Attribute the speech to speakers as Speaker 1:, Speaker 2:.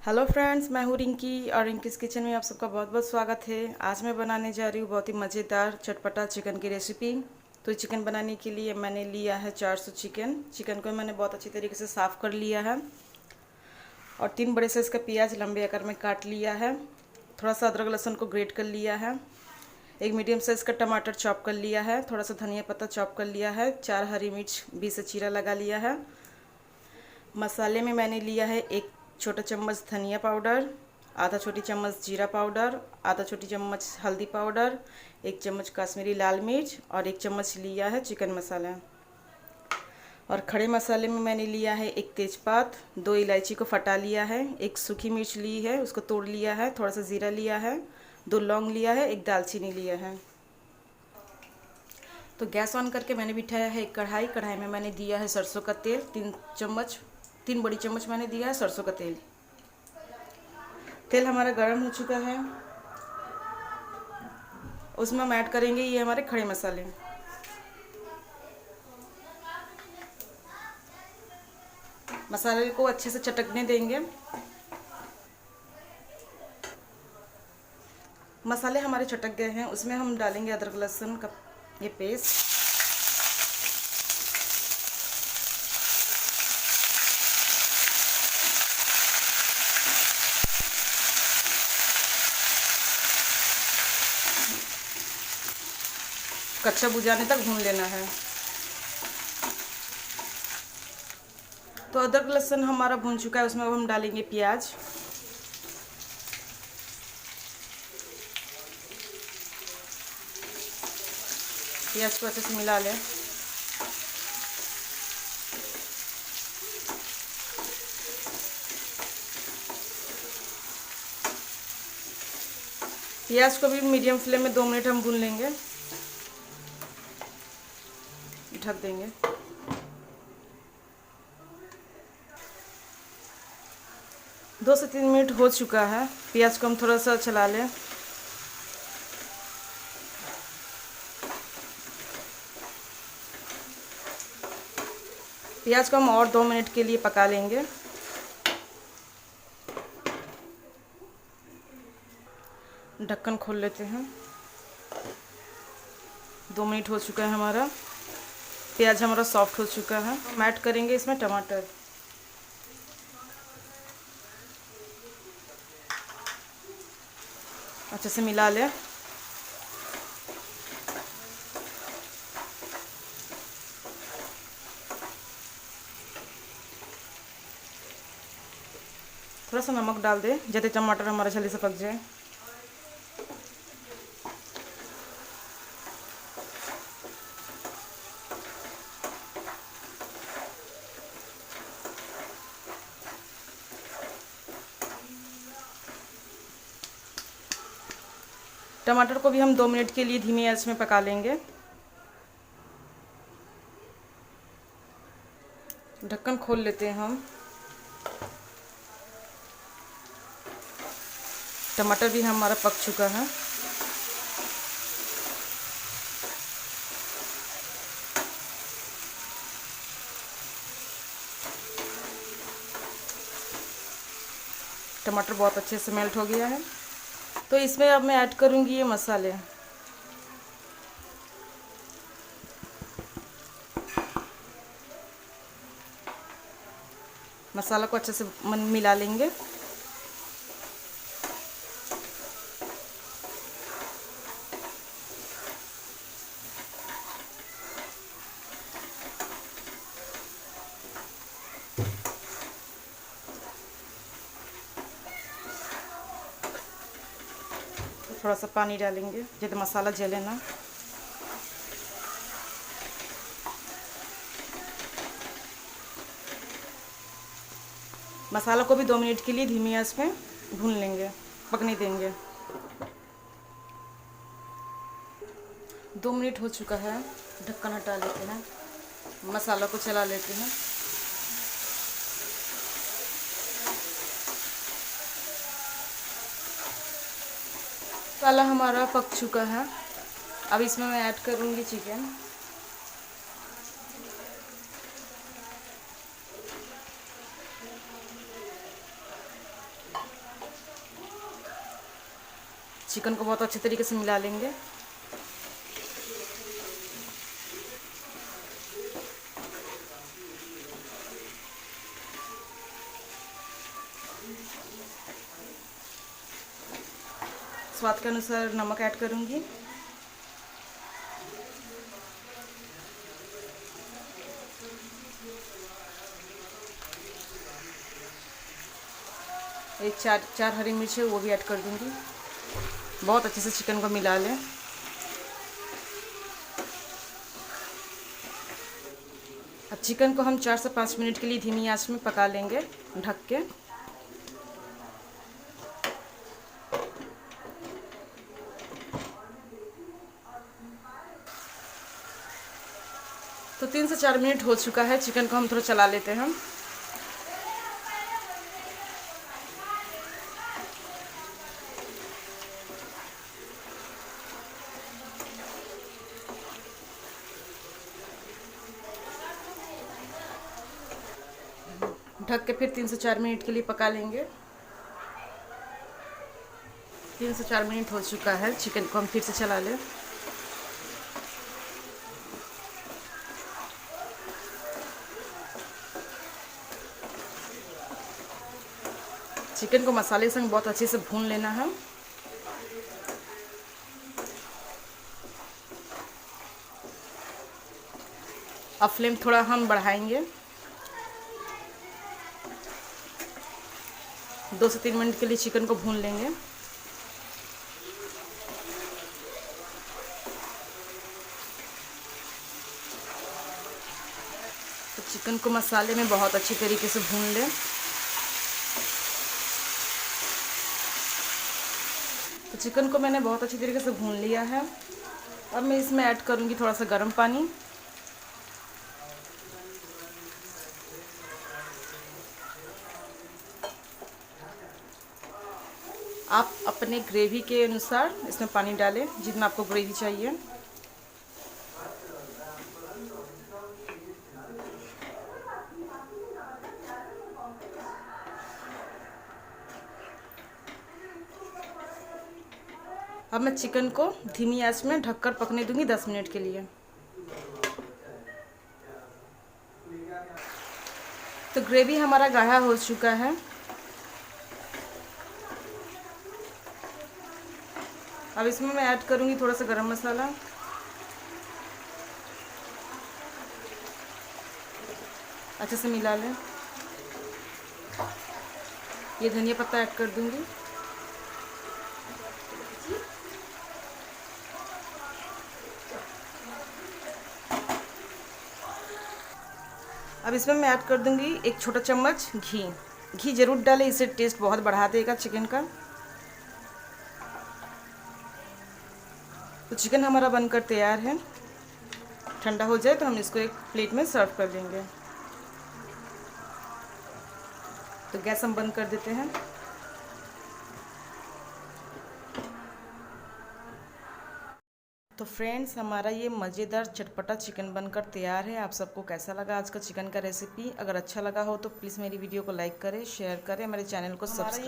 Speaker 1: Hello friends, मैं हूँ रिंकी और रिंकीज़ किचन में आप सबका बहुत बहुत स्वागत है। आज मैं बनाने जा रही हूँ बहुत ही मज़ेदार चटपटा चिकन की रेसिपी। तो चिकन बनाने के लिए मैंने लिया है 400 चिकन को मैंने बहुत अच्छी तरीके से साफ़ कर लिया है और 3 बड़े साइज़ का प्याज लंबे आकार में काट लिया है। थोड़ा सा अदरक लहसुन को ग्रेट कर लिया है। एक मीडियम साइज़ का टमाटर चॉप कर लिया है। थोड़ा सा धनिया पत्ता चॉप कर लिया है। 4 हरी मिर्च बीच से चीरा लगा लिया है। मसाले में मैंने लिया है 1 छोटा चम्मच धनिया पाउडर, आधा छोटी चम्मच जीरा पाउडर, आधा छोटी चम्मच हल्दी पाउडर, 1 चम्मच कश्मीरी लाल मिर्च और 1 चम्मच लिया है चिकन मसाला। और खड़े मसाले में मैंने लिया है 1 तेज़पात, 2 इलायची को फटा लिया है, 1 सूखी मिर्च ली है उसको तोड़ लिया है, थोड़ा सा ज़ीरा लिया है, 2 लौंग लिया है, 1 दालचीनी लिया है। तो गैस ऑन करके मैंने बिठाया है एक कढ़ाई में मैंने दिया है सरसों का तेल 3 बड़ी चम्मच मैंने दिया है सरसों का तेल। तेल हमारा गर्म हो चुका है, उसमें हम ऐड करेंगे ये हमारे खड़े मसाले। मसाले को अच्छे से चटकने देंगे। मसाले हमारे चटक गए हैं, उसमें हम डालेंगे अदरक लहसुन का ये पेस्ट। कच्चा बुझाने तक भून लेना है। तो अदरक लहसुन हमारा भून चुका है, उसमें अब हम डालेंगे प्याज। प्याज को अच्छे से मिला लें। प्याज को भी मीडियम फ्लेम में 2 मिनट हम भून लेंगे, ढक देंगे। 2 से 3 मिनट हो चुका है। प्याज को हम थोड़ा सा चला लें। प्याज को हम और 2 मिनट के लिए पका लेंगे। ढक्कन खोल लेते हैं। 2 मिनट हो चुका है हमारा। प्याज हमारा सॉफ्ट हो चुका है। हम ऐड करेंगे इसमें टमाटर। अच्छे से मिला लें। थोड़ा सा नमक डाल दें जिससे टमाटर हमारा जल्दी से पक जाए। टमाटर को भी हम 2 मिनट के लिए धीमी आंच में पका लेंगे। ढक्कन खोल लेते हैं हम। टमाटर भी हमारा पक चुका है। टमाटर बहुत अच्छे से मेल्ट हो गया है। तो इसमें अब मैं ऐड करूँगी ये मसाले। मसाला को अच्छे से मिला लेंगे। तो थोड़ा सा पानी डालेंगे जिससे मसाला जले ना। मसाला को भी 2 मिनट के लिए धीमी आंच में भून लेंगे, पकने देंगे। 2 मिनट हो चुका है। ढक्कन हटा लेते हैं। मसाला को चला लेते हैं। मसाला हमारा पक चुका है। अब इसमें मैं ऐड करूँगी चिकन। चिकन को बहुत अच्छे तरीके से मिला लेंगे। स्वाद के अनुसार नमक ऐड करूंगी। एक चार हरी मिर्च है वो भी ऐड कर दूंगी। बहुत अच्छे से चिकन को मिला लें। अब चिकन को हम 4 से 5 मिनट के लिए धीमी आंच में पका लेंगे ढक के। तो 3 से 4 मिनट हो चुका है। चिकन को हम थोड़ा चला लेते हैं। ढक के फिर 3 से 4 मिनट के लिए पका लेंगे। 3 से 4 मिनट हो चुका है। चिकन को हम फिर से चला लें। चिकन को मसाले संग बहुत अच्छे से भून लेना है। अब फ्लेम थोड़ा हम बढ़ाएंगे। 2 से 3 मिनट के लिए चिकन को भून लेंगे। तो चिकन को मसाले में बहुत अच्छी तरीके से भून लें। तो चिकन को मैंने बहुत अच्छी तरीके से भून लिया है। अब मैं इसमें ऐड करूँगी थोड़ा सा गर्म पानी। आप अपने ग्रेवी के अनुसार इसमें पानी डालें जितना आपको ग्रेवी चाहिए। अब मैं चिकन को धीमी आंच में ढककर पकने दूंगी 10 मिनट के लिए। तो ग्रेवी हमारा गाढ़ा हो चुका है। अब इसमें मैं ऐड करूंगी थोड़ा सा गरम मसाला। अच्छे से मिला लें। ये धनिया पत्ता ऐड कर दूंगी। अब इसमें मैं ऐड कर दूंगी 1 छोटा चम्मच घी। घी जरूर डालें, इससे टेस्ट बहुत बढ़ा देगा चिकन का। तो चिकन हमारा बनकर तैयार है। ठंडा हो जाए तो हम इसको एक प्लेट में सर्व कर देंगे। तो गैस हम बंद कर देते हैं। तो फ्रेंड्स, हमारा ये मज़ेदार चटपटा चिकन बनकर तैयार है। आप सबको कैसा लगा आज का चिकन का रेसिपी? अगर अच्छा लगा हो तो प्लीज़ मेरी वीडियो को लाइक करें, शेयर करें, मेरे चैनल को सब्सक्राइब